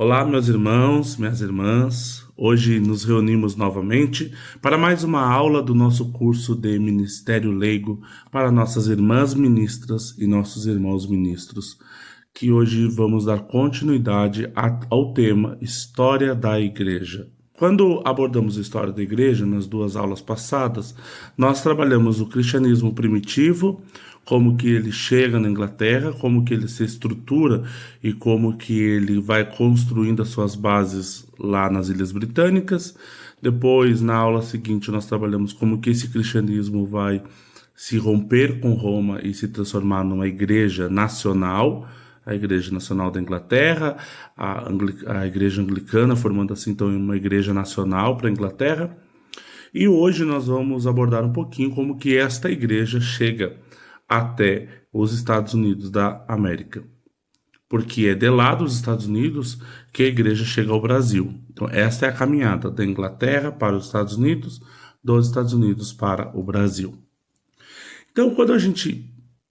Olá, meus irmãos, minhas irmãs. Hoje nos reunimos novamente para mais uma aula do nosso curso de Ministério Leigo para nossas irmãs ministras e nossos irmãos ministros, que hoje vamos dar continuidade ao tema História da Igreja. Quando abordamos a história da igreja, nas duas aulas passadas, nós trabalhamos o cristianismo primitivo, como que ele chega na Inglaterra, como que ele se estrutura e como que ele vai construindo as suas bases lá nas Ilhas Britânicas. Depois, na aula seguinte, nós trabalhamos como que esse cristianismo vai se romper com Roma e se transformar numa igreja nacional, a Igreja Nacional da Inglaterra, a Igreja Anglicana, formando assim então uma igreja nacional para a Inglaterra. E hoje nós vamos abordar um pouquinho como que esta igreja chega até os Estados Unidos da América. Porque é de lá dos Estados Unidos que a igreja chega ao Brasil. Então esta é a caminhada da Inglaterra para os Estados Unidos, dos Estados Unidos para o Brasil. Então quando a gente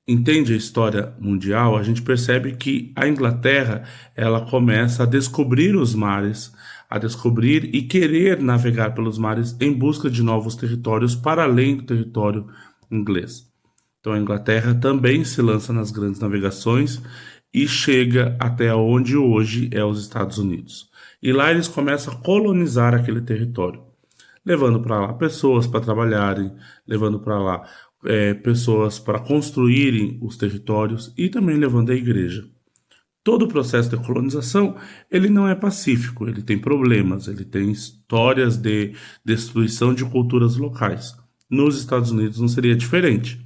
entende a história mundial, a gente percebe que a Inglaterra ela começa a descobrir os mares, a descobrir e querer navegar pelos mares em busca de novos territórios para além do território inglês. Então a Inglaterra também se lança nas grandes navegações e chega até onde hoje é os Estados Unidos. E lá eles começam a colonizar aquele território, levando para lá pessoas para trabalharem, levando para lá pessoas para construírem os territórios e também levando a igreja. Todo o processo de colonização ele não é pacífico, ele tem problemas, ele tem histórias de destruição de culturas locais. Nos Estados Unidos não seria diferente.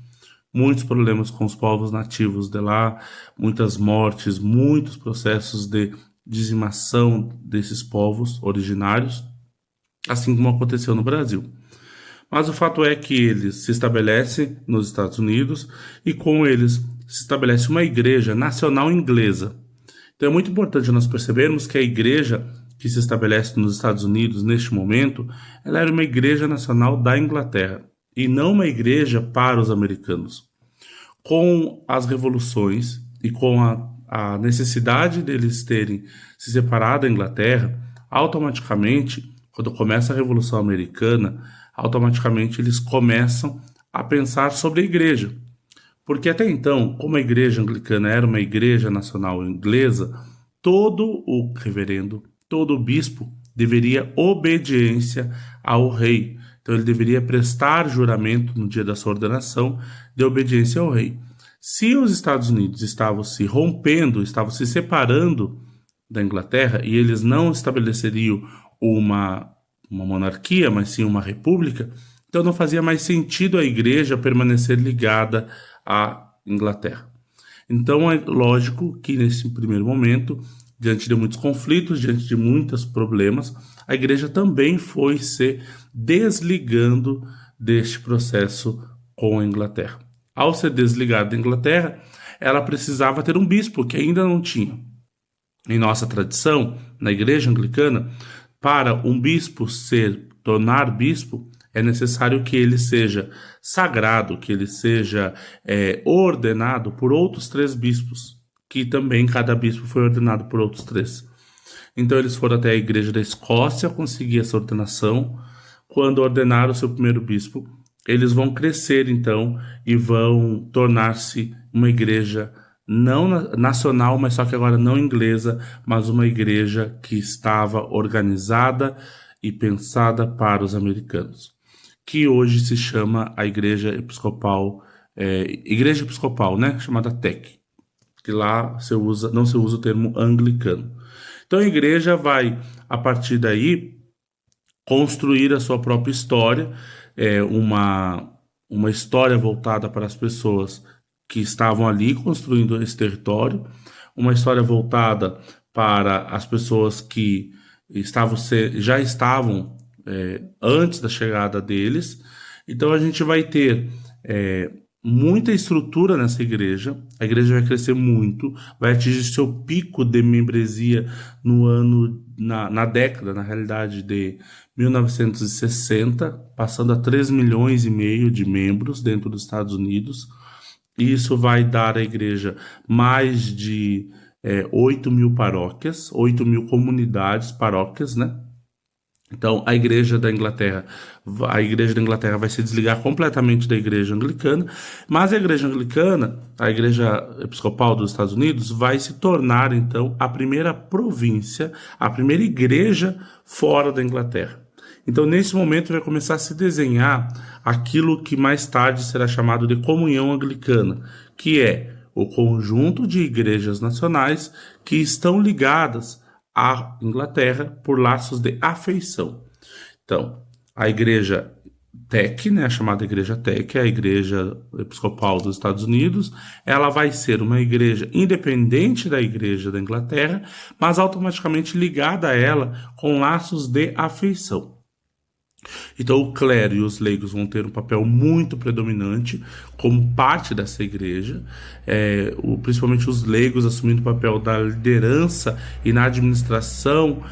Muitos problemas com os povos nativos de lá, muitas mortes, muitos processos de dizimação desses povos originários, assim como aconteceu no Brasil. Mas o fato é que eles se estabelecem nos Estados Unidos e com eles se estabelece uma igreja nacional inglesa. Então é muito importante nós percebermos que a igreja que se estabelece nos Estados Unidos neste momento, ela era uma igreja nacional da Inglaterra e não uma igreja para os americanos. Com as revoluções e com a necessidade deles terem se separado da Inglaterra, automaticamente, quando começa a Revolução Americana, automaticamente eles começam a pensar sobre a igreja. Porque até então, como a igreja anglicana era uma igreja nacional inglesa, todo o reverendo, todo o bispo deveria obediência ao rei. Então ele deveria prestar juramento no dia da sua ordenação de obediência ao rei. Se os Estados Unidos estavam se rompendo, estavam se separando da Inglaterra e eles não estabeleceriam uma monarquia, mas sim uma república, então não fazia mais sentido a igreja permanecer ligada à Inglaterra. Então é lógico que nesse primeiro momento, diante de muitos conflitos, diante de muitos problemas, a igreja também foi se desligando deste processo com a Inglaterra. Ao ser desligada da Inglaterra, ela precisava ter um bispo, que ainda não tinha. Em nossa tradição, na igreja anglicana, para um bispo tornar bispo, é necessário que ele seja sagrado, que ele seja ordenado por outros 3 bispos, que também cada bispo foi ordenado por outros 3. Então eles foram até a igreja da Escócia conseguir essa ordenação. Quando ordenaram o seu primeiro bispo, eles vão crescer então e vão tornar-se uma igreja não nacional, mas só que agora não inglesa, mas uma igreja que estava organizada e pensada para os americanos, que hoje se chama a Igreja Episcopal, né, chamada TEC, que lá não se usa o termo anglicano. Então a igreja vai, a partir daí, construir a sua própria história, uma história voltada para as pessoas que estavam ali construindo esse território, uma história voltada para as pessoas que já estavam antes da chegada deles. Então a gente vai ter muita estrutura nessa igreja, a igreja vai crescer muito, vai atingir seu pico de membresia na década, na realidade, de 1960, passando a 3 milhões e meio de membros dentro dos Estados Unidos. E isso vai dar à igreja mais de 8 mil paróquias, 8 mil comunidades, paróquias, né? Então, a Igreja da Inglaterra vai se desligar completamente da Igreja Anglicana, mas a Igreja Anglicana, a Igreja Episcopal dos Estados Unidos, vai se tornar, então, a primeira província, a primeira igreja fora da Inglaterra. Então, nesse momento, vai começar a se desenhar aquilo que mais tarde será chamado de Comunhão Anglicana, que é o conjunto de igrejas nacionais que estão ligadas à Inglaterra por laços de afeição. Então, a Igreja TEC, né, a chamada Igreja TEC, a Igreja Episcopal dos Estados Unidos, ela vai ser uma igreja independente da Igreja da Inglaterra, mas automaticamente ligada a ela com laços de afeição. Então, o clero e os leigos vão ter um papel muito predominante como parte dessa igreja, principalmente os leigos assumindo o papel da liderança e na administração,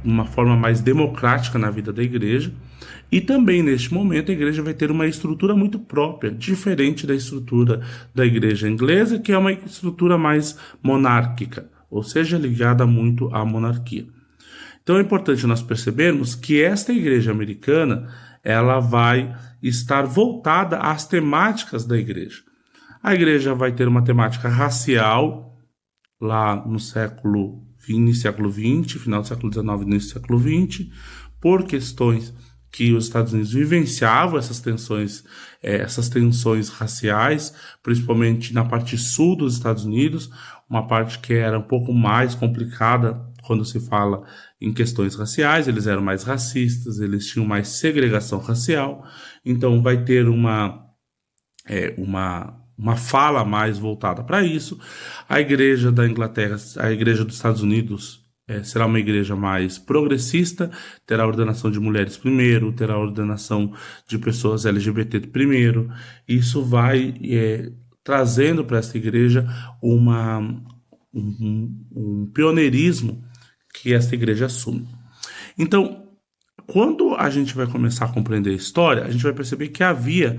uma forma mais democrática na vida da igreja. E também, neste momento, a igreja vai ter uma estrutura muito própria, diferente da estrutura da igreja inglesa, que é uma estrutura mais monárquica, ou seja, ligada muito à monarquia. Então é importante nós percebermos que esta igreja americana, ela vai estar voltada às temáticas da igreja. A igreja vai ter uma temática racial, lá no século XX, final do século XIX, início do século XX, por questões que os Estados Unidos vivenciavam essas tensões raciais, principalmente na parte sul dos Estados Unidos, uma parte que era um pouco mais complicada quando se fala em questões raciais. Eles eram mais racistas, eles tinham mais segregação racial, então vai ter uma fala mais voltada para isso. A igreja da Inglaterra, a igreja dos Estados Unidos, será uma igreja mais progressista, terá a ordenação de mulheres primeiro, terá a ordenação de pessoas LGBT primeiro. Isso vai trazendo para essa igreja um pioneirismo que essa igreja assume. Então, quando a gente vai começar a compreender a história, a gente vai perceber que havia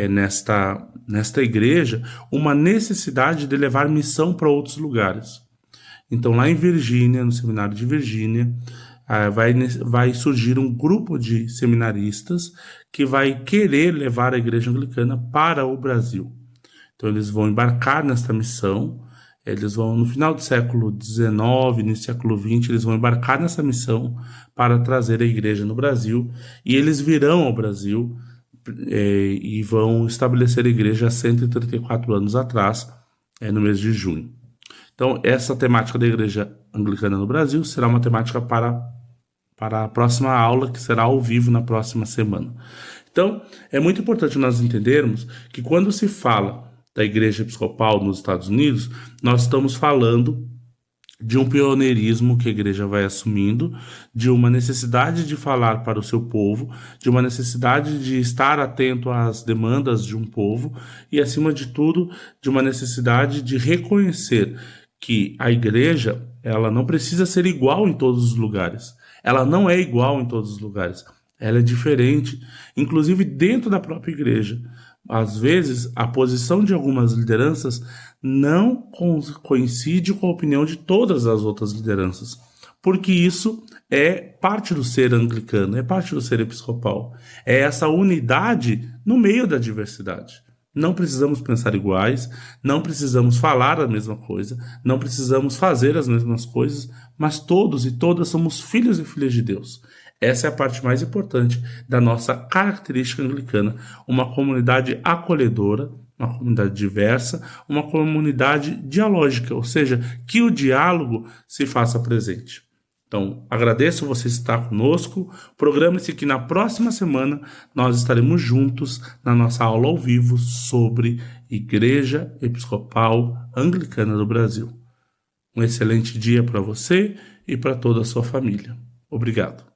nesta igreja uma necessidade de levar missão para outros lugares. Então, lá em Virgínia, no seminário de Virgínia, vai surgir um grupo de seminaristas que vai querer levar a igreja anglicana para o Brasil. Então, eles vão embarcar nesta missão. Eles vão, no final do século XIX, início do século XX, eles vão embarcar nessa missão para trazer a igreja no Brasil. E eles virão ao Brasil e vão estabelecer a igreja há 134 anos atrás, no mês de junho. Então, essa temática da igreja anglicana no Brasil será uma temática para a próxima aula, que será ao vivo na próxima semana. Então, é muito importante nós entendermos que quando se fala da Igreja Episcopal nos Estados Unidos, nós estamos falando de um pioneirismo que a igreja vai assumindo, de uma necessidade de falar para o seu povo, de uma necessidade de estar atento às demandas de um povo e, acima de tudo, de uma necessidade de reconhecer que a igreja, ela não precisa ser igual em todos os lugares. Ela não é igual em todos os lugares. Ela é diferente, inclusive dentro da própria igreja. Às vezes, a posição de algumas lideranças não coincide com a opinião de todas as outras lideranças, porque isso é parte do ser anglicano, é parte do ser episcopal. É essa unidade no meio da diversidade. Não precisamos pensar iguais, não precisamos falar a mesma coisa, não precisamos fazer as mesmas coisas, mas todos e todas somos filhos e filhas de Deus. Essa é a parte mais importante da nossa característica anglicana, uma comunidade acolhedora, uma comunidade diversa, uma comunidade dialógica, ou seja, que o diálogo se faça presente. Então, agradeço você estar conosco. Programe-se que na próxima semana nós estaremos juntos na nossa aula ao vivo sobre Igreja Episcopal Anglicana do Brasil. Um excelente dia para você e para toda a sua família. Obrigado.